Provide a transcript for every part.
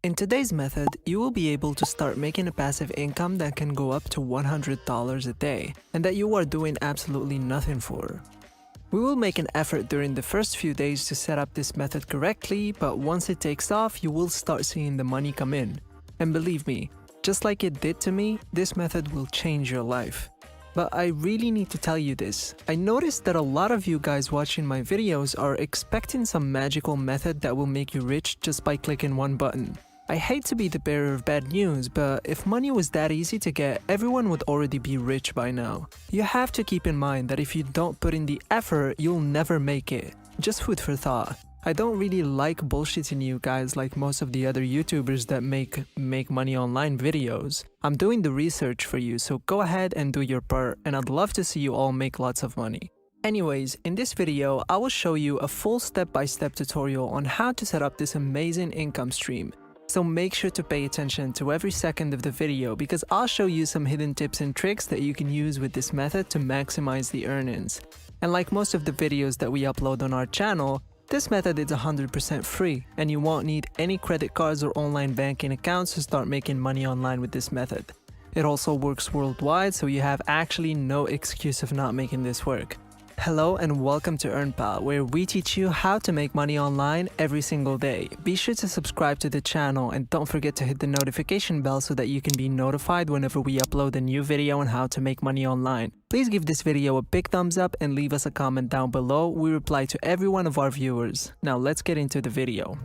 In today's method, you will be able to start making a passive income that can go up to $100 a day, and that you are doing absolutely nothing for. We will make an effort during the first few days to set up this method correctly, but once it takes off, you will start seeing the money come in. And believe me, just like it did to me, this method will change your life. But I really need to tell you this. I noticed that a lot of you guys watching my videos are expecting some magical method that will make you rich just by clicking one button. I hate to be the bearer of bad news, but if money was that easy to get, everyone would already be rich by now. You have to keep in mind that if you don't put in the effort, you'll never make it. Just food for thought. I don't really like bullshitting you guys like most of the other YouTubers that make money online videos. I'm doing the research for you, so go ahead and do your part, and I'd love to see you all make lots of money. Anyways, in this video, I will show you a full step-by-step tutorial on how to set up this amazing income stream. So make sure to pay attention to every second of the video because I'll show you some hidden tips and tricks that you can use with this method to maximize the earnings. And like most of the videos that we upload on our channel, this method is 100% free and you won't need any credit cards or online banking accounts to start making money online with this method. It also works worldwide, so you have actually no excuse of not making this work. Hello and welcome to EarnPal, where we teach you how to make money online every single day. Be sure to subscribe to the channel and don't forget to hit the notification bell so that you can be notified whenever we upload a new video on how to make money online. Please give this video a big thumbs up and leave us a comment down below. We reply to every one of our viewers. Now let's get into the video.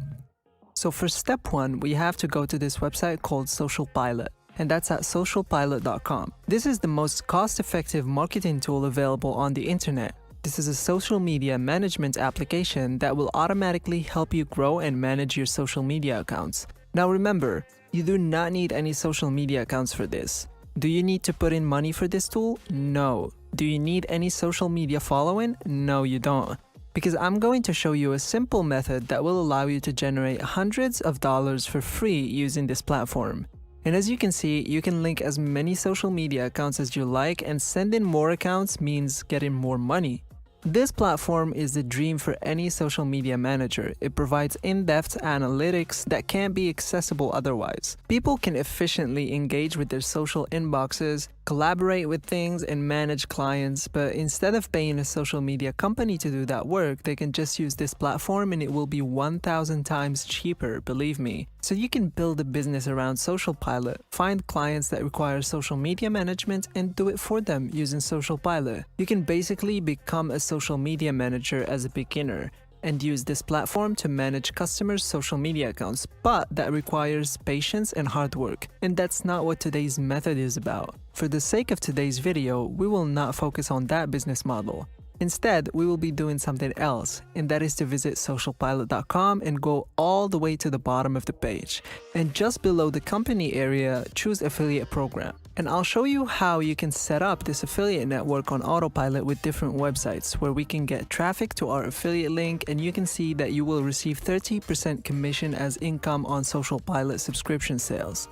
So for step 1, we have to go to this website called SocialPilot. And that's at SocialPilot.com. This is the most cost-effective marketing tool available on the internet. This is a social media management application that will automatically help you grow and manage your social media accounts. Now remember, you do not need any social media accounts for this. Do you need to put in money for this tool? No. Do you need any social media following? No, you don't. Because I'm going to show you a simple method that will allow you to generate hundreds of dollars for free using this platform. And as you can see, you can link as many social media accounts as you like, and sending more accounts means getting more money. This platform is the dream for any social media manager. It provides in-depth analytics that can't be accessible otherwise. People can efficiently engage with their social inboxes, collaborate with things, and manage clients, but instead of paying a social media company to do that work, they can just use this platform and it will be 1,000 times cheaper, believe me. So you can build a business around SocialPilot, find clients that require social media management, and do it for them using SocialPilot. You can basically become a social media manager as a beginner and use this platform to manage customers' social media accounts, but that requires patience and hard work, and that's not what today's method is about. For the sake of today's video, we will not focus on that business model. Instead, we will be doing something else, and that is to visit SocialPilot.com and go all the way to the bottom of the page. And just below the company area, choose affiliate program. And I'll show you how you can set up this affiliate network on autopilot with different websites where we can get traffic to our affiliate link, and you can see that you will receive 30% commission as income on SocialPilot subscription sales.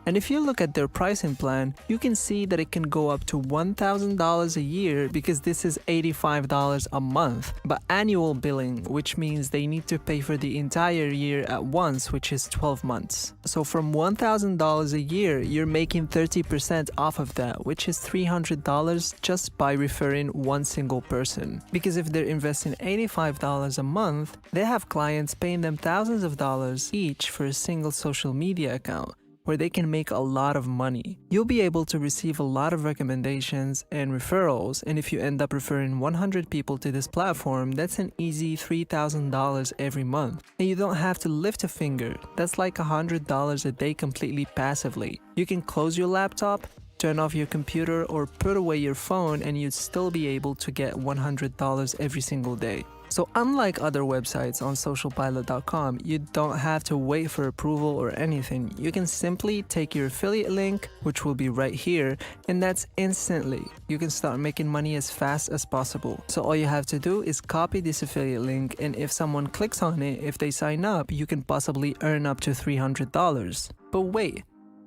And if you look at their pricing plan, you can see that it can go up to $1,000 a year because this is $85 a month, but annual billing, which means they need to pay for the entire year at once, which is 12 months. So from $1,000 a year, you're making 30% off of that, which is $300 just by referring one single person. Because if they're investing $85 a month, they have clients paying them thousands of dollars each for a single social media account, where they can make a lot of money. You'll be able to receive a lot of recommendations and referrals, and if you end up referring 100 people to this platform, that's an easy $3,000 every month. And you don't have to lift a finger. That's like $100 a day completely passively. You can close your laptop, turn off your computer, or put away your phone, and you'd still be able to get $100 every single day. So unlike other websites on SocialPilot.com, you don't have to wait for approval or anything. You can simply take your affiliate link, which will be right here, and that's instantly. You can start making money as fast as possible. So all you have to do is copy this affiliate link, and if someone clicks on it, if they sign up, you can possibly earn up to $300. But wait,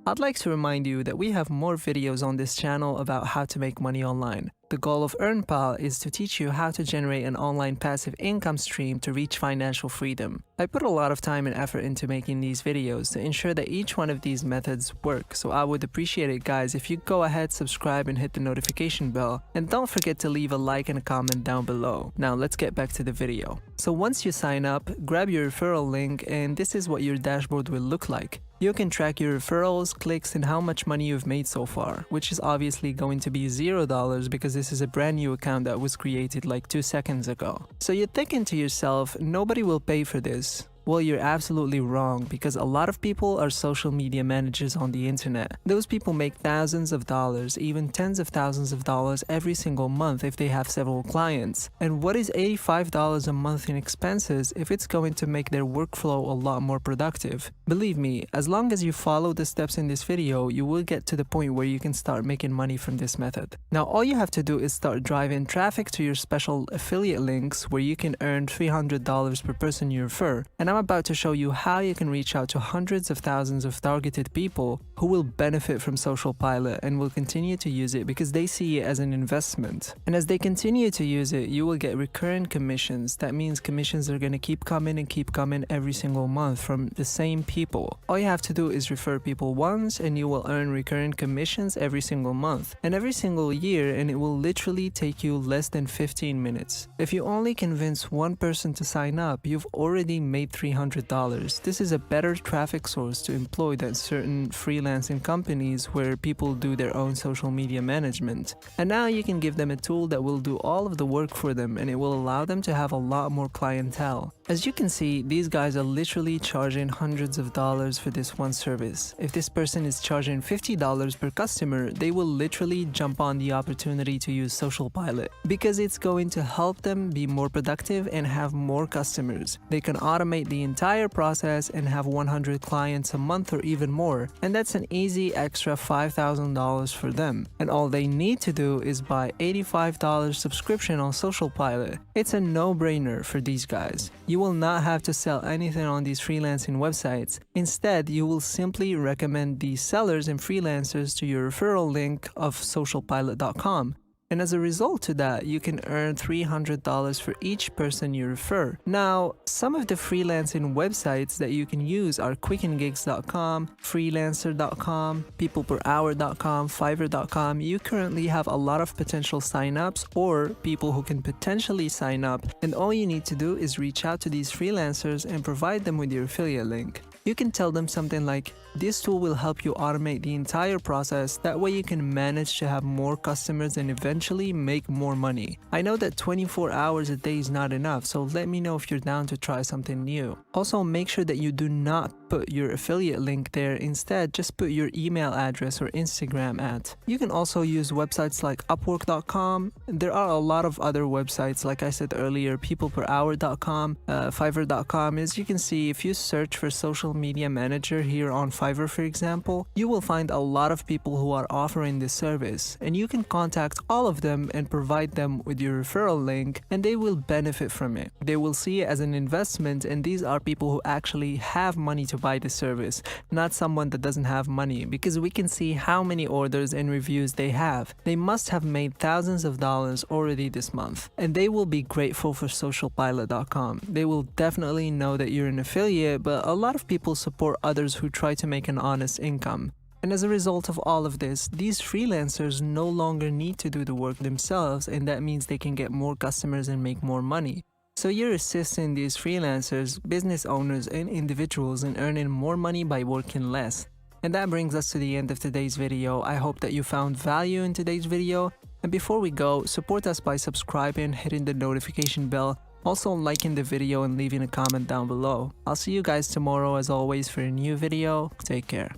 I'd like to remind you that we have more videos on this channel about how to make money online. The goal of EarnPal is to teach you how to generate an online passive income stream to reach financial freedom. I put a lot of time and effort into making these videos to ensure that each one of these methods work, so I would appreciate it guys if you go ahead, subscribe and hit the notification bell, and don't forget to leave a like and a comment down below. Now let's get back to the video. So once you sign up, grab your referral link and this is what your dashboard will look like. You can track your referrals, clicks, and how much money you've made so far, which is obviously going to be $0 because this is a brand new account that was created like 2 seconds ago. So you're thinking to yourself, nobody will pay for this. Well, you're absolutely wrong because a lot of people are social media managers on the internet. Those people make thousands of dollars, even tens of thousands of dollars every single month if they have several clients. And what is $85 a month in expenses if it's going to make their workflow a lot more productive? Believe me, as long as you follow the steps in this video, you will get to the point where you can start making money from this method. Now, all you have to do is start driving traffic to your special affiliate links where you can earn $300 per person you refer. And I'm about to show you how you can reach out to hundreds of thousands of targeted people who will benefit from SocialPilot and will continue to use it because they see it as an investment. And as they continue to use it, you will get recurrent commissions. That means commissions are going to keep coming every single month from the same people. All you have to do is refer people once and you will earn recurrent commissions every single month and every single year, and it will literally take you less than 15 minutes. If you only convince one person to sign up, you've already made $300. This is a better traffic source to employ than certain freelancing companies where people do their own social media management. And now you can give them a tool that will do all of the work for them and it will allow them to have a lot more clientele. As you can see, these guys are literally charging hundreds of dollars for this one service. If this person is charging $50 per customer, they will literally jump on the opportunity to use SocialPilot because it's going to help them be more productive and have more customers. They can automate the entire process and have 100 clients a month or even more, and that's an easy extra $5,000 for them. And all they need to do is buy $85 subscription on SocialPilot. It's a no-brainer for these guys. You will not have to sell anything on these freelancing websites. Instead, you will simply recommend these sellers and freelancers to your referral link of socialpilot.com. And as a result to that, you can earn $300 for each person you refer. Now, some of the freelancing websites that you can use are quickengigs.com, freelancer.com, peopleperhour.com, fiverr.com. You currently have a lot of potential signups or people who can potentially sign up, and all you need to do is reach out to these freelancers and provide them with your affiliate link. You can tell them something like, this tool will help you automate the entire process, that way you can manage to have more customers and eventually make more money. I know that 24 hours a day is not enough, so let me know if you're down to try something new. Also, make sure that you do not put your affiliate link there. Instead, just put your email address or Instagram at. You can also use websites like upwork.com. There are a lot of other websites, like I said earlier, peopleperhour.com, fiverr.com. As you can see, if you search for social media manager here on Fiverr, for example, you will find a lot of people who are offering this service, and you can contact all of them and provide them with your referral link, and they will benefit from it. They will see it as an investment, and these are people who actually have money to buy the service, not someone that doesn't have money, because we can see how many orders and reviews they have. They must have made thousands of dollars already this month, and they will be grateful for socialpilot.com. They will definitely know that you're an affiliate, but a lot of people support others who try to make an honest income. And as a result of all of this, these freelancers no longer need to do the work themselves, and that means they can get more customers and make more money. So you're assisting these freelancers, business owners, and individuals in earning more money by working less. And that brings us to the end of today's video. I hope that you found value in today's video. And before we go, support us by subscribing, hitting the notification bell, also liking the video and leaving a comment down below. I'll see you guys tomorrow as always for a new video. Take care.